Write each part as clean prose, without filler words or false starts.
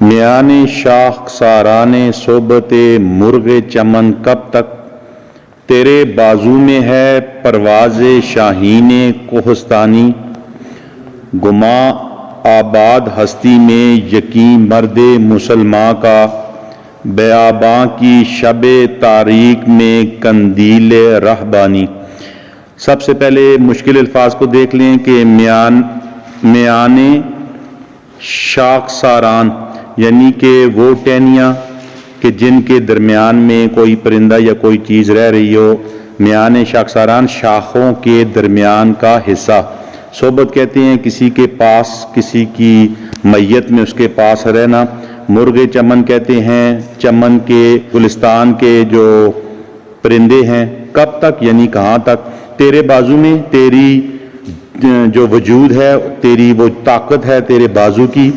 میان شاخ ساران صحبت مرغ چمن کب تک، تیرے بازو میں ہے پرواز شاہین کوہستانی، گماں آباد ہستی میں یقین مرد مسلماں کا، بیاباں کی شب تاریک میں قندیل رہبانی۔ سب سے پہلے مشکل الفاظ کو دیکھ لیں کہ میان شاخ ساران یعنی کہ وہ ٹہنیاں کہ جن کے درمیان میں کوئی پرندہ یا کوئی چیز رہ رہی ہو۔ میان شاخساران شاخوں کے درمیان کا حصہ۔ صحبت کہتے ہیں کسی کے پاس، کسی کی میت میں اس کے پاس رہنا۔ مرغ چمن کہتے ہیں چمن کے گلستان کے جو پرندے ہیں۔ کب تک یعنی کہاں تک؟ تیرے بازو میں، تیری جو وجود ہے، تیری وہ طاقت ہے تیرے بازو کی۔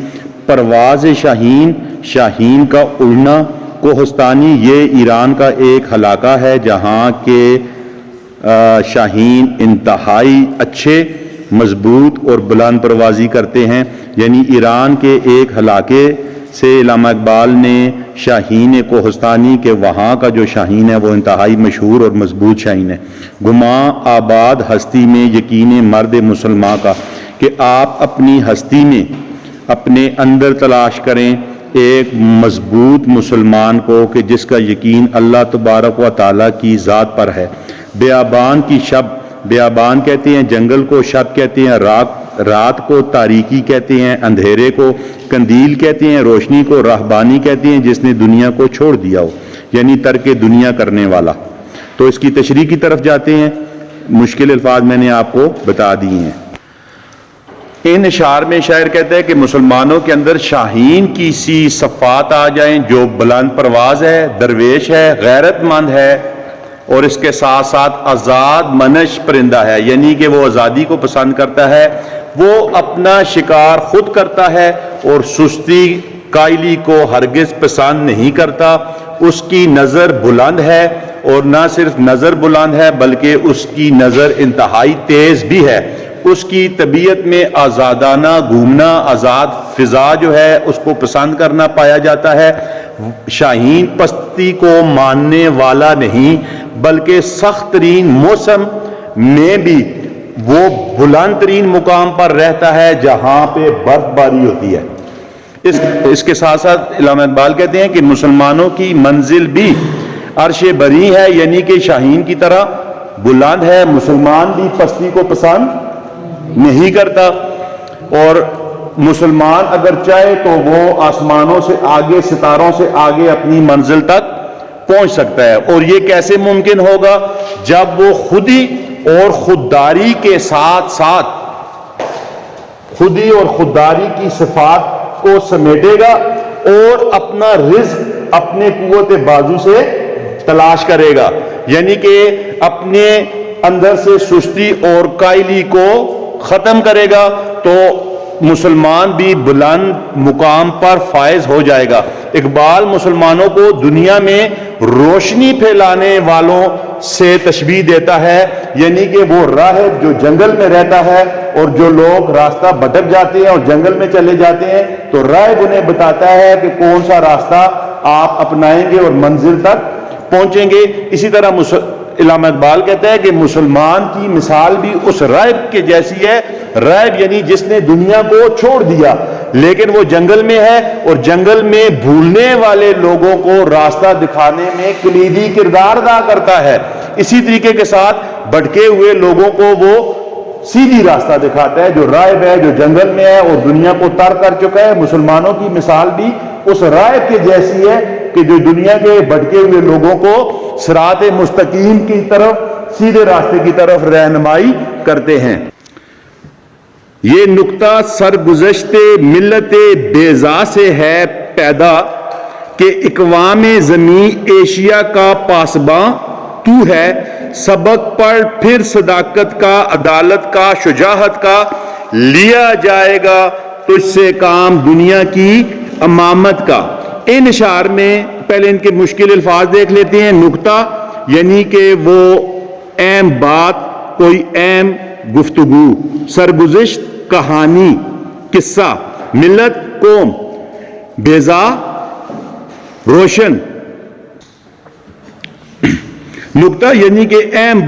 پرواز شاہین، شاہین کا اڑنا۔ کوہستانی یہ ایران کا ایک علاقہ ہے جہاں کے شاہین انتہائی اچھے، مضبوط اور بلند پروازی کرتے ہیں۔ یعنی ایران کے ایک علاقے سے علامہ اقبال نے شاہین کوہستانی کے وہاں کا جو شاہین ہے وہ انتہائی مشہور اور مضبوط شاہین ہے۔ گماں آباد ہستی میں یقین مرد مسلمان کا، کہ آپ اپنی ہستی میں اپنے اندر تلاش کریں ایک مضبوط مسلمان کو کہ جس کا یقین اللہ تبارک و تعالیٰ کی ذات پر ہے۔ بیابان کی شب، بیابان کہتے ہیں جنگل کو، شب کہتے ہیں رات کو، تاریکی کہتے ہیں اندھیرے کو، قندیل کہتے ہیں روشنی کو، رہبانی کہتے ہیں جس نے دنیا کو چھوڑ دیا ہو، یعنی ترک دنیا کرنے والا۔ تو اس کی تشریح کی طرف جاتے ہیں۔ مشکل الفاظ میں نے آپ کو بتا دیے ہیں۔ ان اشعار میں شاعر کہتا ہے کہ مسلمانوں کے اندر شاہین کی سی صفات آ جائیں، جو بلند پرواز ہے، درویش ہے، غیرت مند ہے، اور اس کے ساتھ ساتھ آزاد منش پرندہ ہے، یعنی کہ وہ آزادی کو پسند کرتا ہے، وہ اپنا شکار خود کرتا ہے اور سستی قائلی کو ہرگز پسند نہیں کرتا۔ اس کی نظر بلند ہے، اور نہ صرف نظر بلند ہے بلکہ اس کی نظر انتہائی تیز بھی ہے۔ اس کی طبیعت میں آزادانہ گھومنا، آزاد فضا جو ہے اس کو پسند کرنا پایا جاتا ہے۔ شاہین پستی کو ماننے والا نہیں بلکہ سخت ترین موسم میں بھی وہ بلند ترین مقام پر رہتا ہے جہاں پہ برف باری ہوتی ہے۔ اس کے ساتھ ساتھ علامہ اقبال کہتے ہیں کہ مسلمانوں کی منزل بھی عرش بری ہے، یعنی کہ شاہین کی طرح بلند ہے۔ مسلمان بھی پستی کو پسند نہیں کرتا، اور مسلمان اگر چاہے تو وہ آسمانوں سے آگے، ستاروں سے آگے اپنی منزل تک پہنچ سکتا ہے۔ اور یہ کیسے ممکن ہوگا؟ جب وہ خودی اور خودداری کے ساتھ ساتھ خودی اور خودداری کی صفات کو سمیٹے گا اور اپنا رزق اپنے قوت بازو سے تلاش کرے گا، یعنی کہ اپنے اندر سے سستی اور قائلی کو ختم کرے گا، تو مسلمان بھی بلند مقام پر فائز ہو جائے گا۔ اقبال مسلمانوں کو دنیا میں روشنی پھیلانے والوں سے تشبیہ دیتا ہے، یعنی کہ وہ راہب جو جنگل میں رہتا ہے اور جو لوگ راستہ بھٹک جاتے ہیں اور جنگل میں چلے جاتے ہیں تو راہب انہیں بتاتا ہے کہ کون سا راستہ آپ اپنائیں گے اور منزل تک پہنچیں گے۔ اسی طرح علامہ اقبال کہتا ہے کہ مسلمان کی مثال بھی اس راہب کے جیسی ہے۔ راہب یعنی جس نے دنیا کو چھوڑ دیا لیکن وہ جنگل میں ہے، اور جنگل میں بھولنے والے لوگوں کو راستہ دکھانے میں کلیدی کردار ادا کرتا ہے۔ اسی طریقے کے ساتھ بھٹکے ہوئے لوگوں کو وہ سیدھی راستہ دکھاتا ہے۔ جو راہب ہے، جو جنگل میں ہے اور دنیا کو ترک کر چکا ہے، مسلمانوں کی مثال بھی اس راہب کے جیسی ہے کہ جو دنیا کے بھٹکے ہوئے لوگوں کو صراط مستقیم کی طرف، سیدھے راستے کی طرف رہنمائی کرتے ہیں۔ یہ نقطہ سرگزشت ملت بیضا سے ہے پیدا کہ اقوام زمین ایشیا کا پاسباں تو ہے۔ سبق پڑھ پھر صداقت کا، عدالت کا، شجاعت کا، لیا جائے گا تجھ سے کام دنیا کی امامت کا۔ ان اشعار میں پہلے ان کے مشکل الفاظ دیکھ لیتے ہیں۔ نقطہ یعنی کہ وہ اہم بات، کوئی اہم گفتگو۔ سرگزشت کہانی، قصہ۔ ملت قوم، بیضا روشن. نکتہ یعنی کہ اہم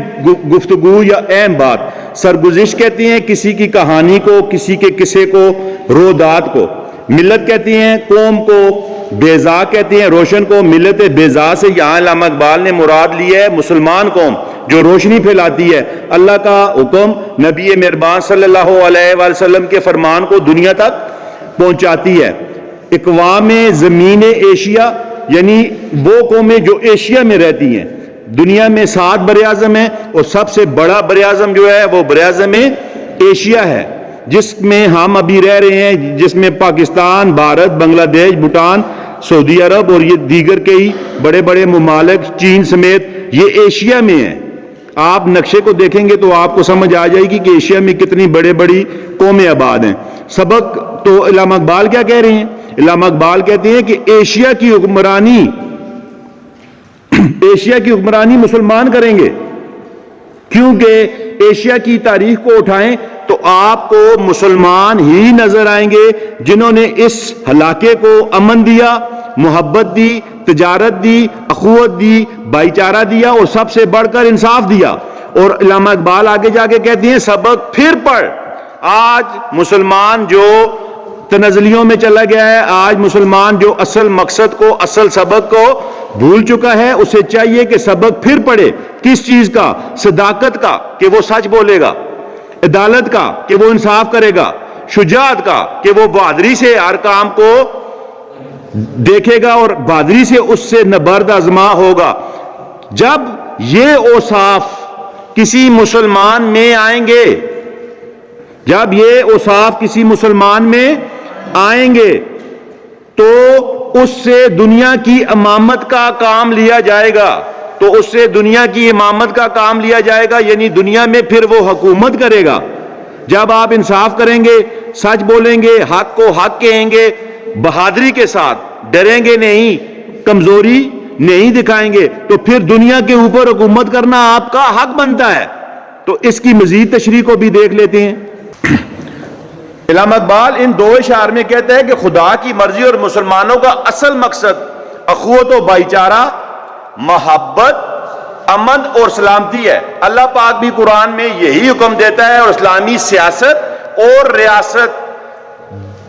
گفتگو یا اہم بات. سرگزشت کہتے ہیں کسی کی کہانی کو, کسی کے قصے کو, رودات کو. ملت کہتے ہیں قوم کو, بیضا کہتے ہیں روشن کو. ملت بیضا سے یہاں علامہ اقبال نے مراد لیا ہے مسلمان قوم جو روشنی پھیلاتی ہے, اللہ کا حکم, نبی مہربان صلی اللہ علیہ وآلہ وسلم کے فرمان کو دنیا تک پہنچاتی ہے. اقوام زمین ایشیا یعنی وہ قومیں جو ایشیا میں رہتی ہیں. دنیا میں 7 بر اعظم ہیں اور سب سے بڑا بر اعظم جو ہے وہ بر اعظم ایشیا ہے, جس میں ہم ابھی رہ رہے ہیں, جس میں پاکستان, بھارت, بنگلہ دیش, بھوٹان, سعودی عرب اور یہ دیگر کئی بڑے بڑے ممالک, چین سمیت, یہ ایشیا میں ہیں. آپ نقشے کو دیکھیں گے تو آپ کو سمجھ آ جائے گی کہ ایشیا میں کتنی بڑے بڑی قومیں آباد ہیں. سبق تو علامہ اقبال کیا کہہ رہے ہیں؟ علامہ اقبال کہتے ہیں کہ ایشیا کی حکمرانی مسلمان کریں گے, کیونکہ ایشیا کی تاریخ کو اٹھائیں تو آپ کو مسلمان ہی نظر آئیں گے جنہوں نے اس علاقے کو امن دیا, محبت دی, تجارت دی, اخوت دی, بھائی چارہ دیا اور سب سے بڑھ کر انصاف دیا. اور علامہ اقبال آگے جا کے کہتے ہیں سبق پھر پڑھ. آج مسلمان جو تنزلیوں میں چلا گیا ہے, آج مسلمان جو اصل مقصد کو, اصل سبق کو بھول چکا ہے, اسے چاہیے کہ سبق پھر پڑھے. کس چیز کا؟ صداقت کا کہ وہ سچ بولے گا, عدالت کا کہ وہ انصاف کرے گا, شجاعت کا کہ وہ بہادری سے ہر کام کو دیکھے گا اور بہادری سے اس سے نبرد آزما ہوگا. جب یہ اوصاف کسی مسلمان میں آئیں گے, جب یہ اوصاف کسی مسلمان میں آئیں گے تو اس سے دنیا کی امامت کا کام لیا جائے گا, تو اس سے دنیا کی امامت کا کام لیا جائے گا, یعنی دنیا میں پھر وہ حکومت کرے گا. جب آپ انصاف کریں گے, سچ بولیں گے, حق کو حق کہیں گے, بہادری کے ساتھ, ڈریں گے نہیں, کمزوری نہیں دکھائیں گے, تو پھر دنیا کے اوپر حکومت کرنا آپ کا حق بنتا ہے. تو اس کی مزید تشریح کو بھی دیکھ لیتے ہیں. علامہ اقبال ان 2 اشعار میں کہتا ہے کہ خدا کی مرضی اور مسلمانوں کا اصل مقصد اخوت و بھائی چارہ, محبت, امن اور سلامتی ہے. اللہ پاک بھی قرآن میں یہی حکم دیتا ہے اور اسلامی سیاست اور ریاست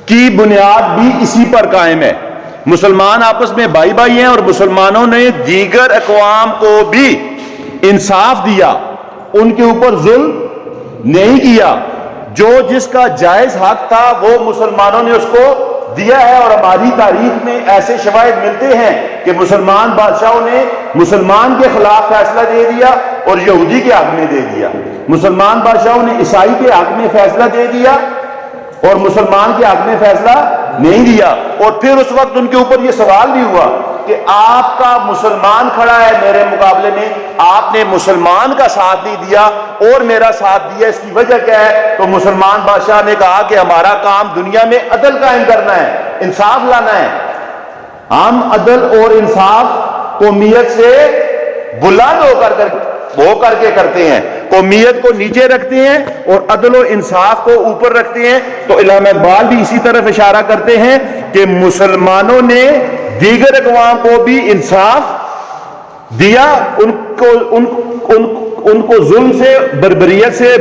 کی بنیاد بھی اسی پر قائم ہے. مسلمان آپس میں بھائی بھائی ہیں اور مسلمانوں نے دیگر اقوام کو بھی انصاف دیا, ان کے اوپر ظلم نہیں کیا. جو جس کا جائز حق تھا وہ مسلمانوں نے اس کو دیا ہے. اور ہماری تاریخ میں ایسے شواہد ملتے ہیں کہ مسلمان بادشاہوں نے مسلمان کے خلاف فیصلہ دے دیا اور یہودی کے حق میں دے دیا, مسلمان بادشاہوں نے عیسائی کے حق میں فیصلہ دے دیا اور مسلمان کے حق میں فیصلہ نہیں دیا. اور پھر اس وقت ان کے اوپر یہ سوال بھی ہوا کہ آپ کا مسلمان کھڑا ہے میرے مقابلے میں, آپ نے مسلمان کا ساتھ نہیں دیا اور میرا ساتھ دیا, اس کی وجہ کیا ہے؟ تو مسلمان بادشاہ نے کہا کہ ہمارا کام دنیا میں عدل قائم کرنا ہے, انصاف لانا ہے. ہم عدل اور انصاف قومیت سے بلند ہو کر کے کرتے ہیں, قومیت کو نیچے رکھتے ہیں اور عدل و انصاف کو اوپر رکھتے ہیں. تو علامہ اقبال بھی اسی طرف اشارہ کرتے ہیں کہ مسلمانوں نے دیگر اقوام کو بھی انصاف دیا, ان کو ظلم سے, بربریت سے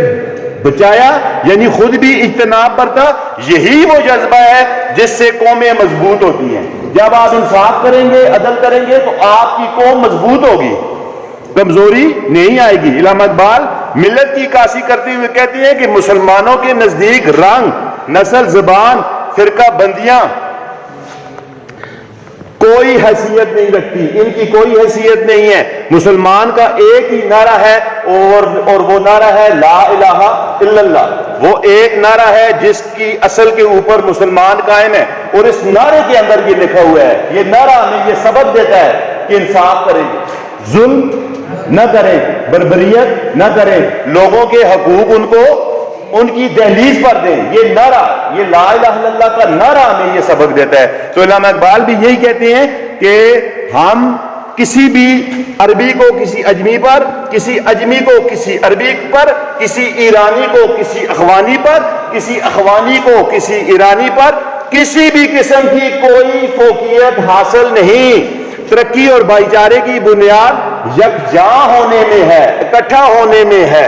بچایا, یعنی خود بھی اجتناب پر تھا. یہی وہ جذبہ ہے جس سے قومیں مضبوط ہوتی ہیں. جب آپ انصاف کریں گے, عدل کریں گے تو آپ کی قوم مضبوط ہوگی, کمزوری نہیں آئے گی. علامہ اقبال ملت کی عکاسی کرتے ہوئے کہتے ہیں کہ مسلمانوں کے نزدیک رنگ, نسل, زبان, فرقہ بندیاں کوئی حیثیت نہیں رکھتی, ان کی کوئی حیثیت نہیں ہے. مسلمان کا ایک ہی نعرہ ہے اور وہ نعرہ ہے لا الہ الا اللہ. وہ ایک نعرہ ہے جس کی اصل کے اوپر مسلمان قائم ہے, اور اس نعرے کے اندر یہ لکھا ہوا ہے, یہ نعرہ ہمیں یہ سبق دیتا ہے کہ انصاف کریں, ظلم نہ کریں, بربریت نہ کریں, لوگوں کے حقوق ان کو ان کی دہلیز پر دیں. یہ نعرہ, یہ لا الہ الا اللہ کا نعرہ ہمیں یہ سبق دیتا ہے. تو علامہ اقبال بھی یہی کہتے ہیں کہ ہم کسی بھی عربی کو کسی اجمی پر, کسی اجمی کو کسی عربی پر, کسی ایرانی کو کسی اخوانی پر, کسی اخوانی کو کسی ایرانی پر کسی بھی قسم کی کوئی فوقیت حاصل نہیں۔ ترقی اور بھائی چارے کی بنیاد یکجاں ہونے میں ہے، اکٹھا ہونے میں ہے،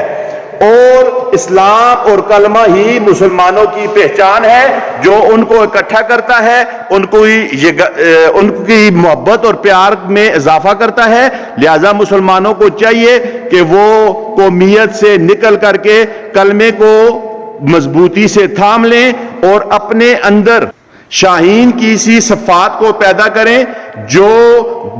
اور اسلام اور کلمہ ہی مسلمانوں کی پہچان ہے جو ان کو اکٹھا کرتا ہے، ان کی محبت اور پیار میں اضافہ کرتا ہے۔ لہذا مسلمانوں کو چاہیے کہ وہ قومیت سے نکل کر کے کلمے کو مضبوطی سے تھام لیں اور اپنے اندر شاہین کی سی صفات کو پیدا کریں جو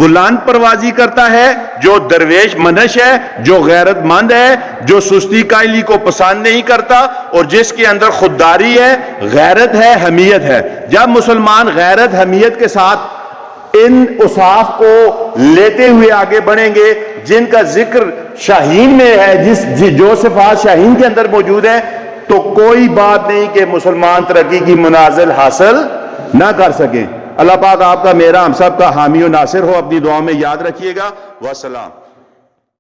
بلند پروازی کرتا ہے، جو درویش منش ہے، جو غیرت مند ہے، جو سستی کائلی کو پسند نہیں کرتا، اور جس کے اندر خودداری ہے، غیرت ہے، حمیت ہے۔ جب مسلمان غیرت حمیت کے ساتھ ان اوصاف کو لیتے ہوئے آگے بڑھیں گے جن کا ذکر شاہین میں ہے، جو صفات شاہین کے اندر موجود ہیں، تو کوئی بات نہیں کہ مسلمان ترقی کی منازل حاصل نہ کر سکیں۔ اللہ پاک آپ کا، میرا، ہم سب کا حامی و ناصر ہو۔ اپنی دعاؤں میں یاد رکھیے گا۔ والسلام۔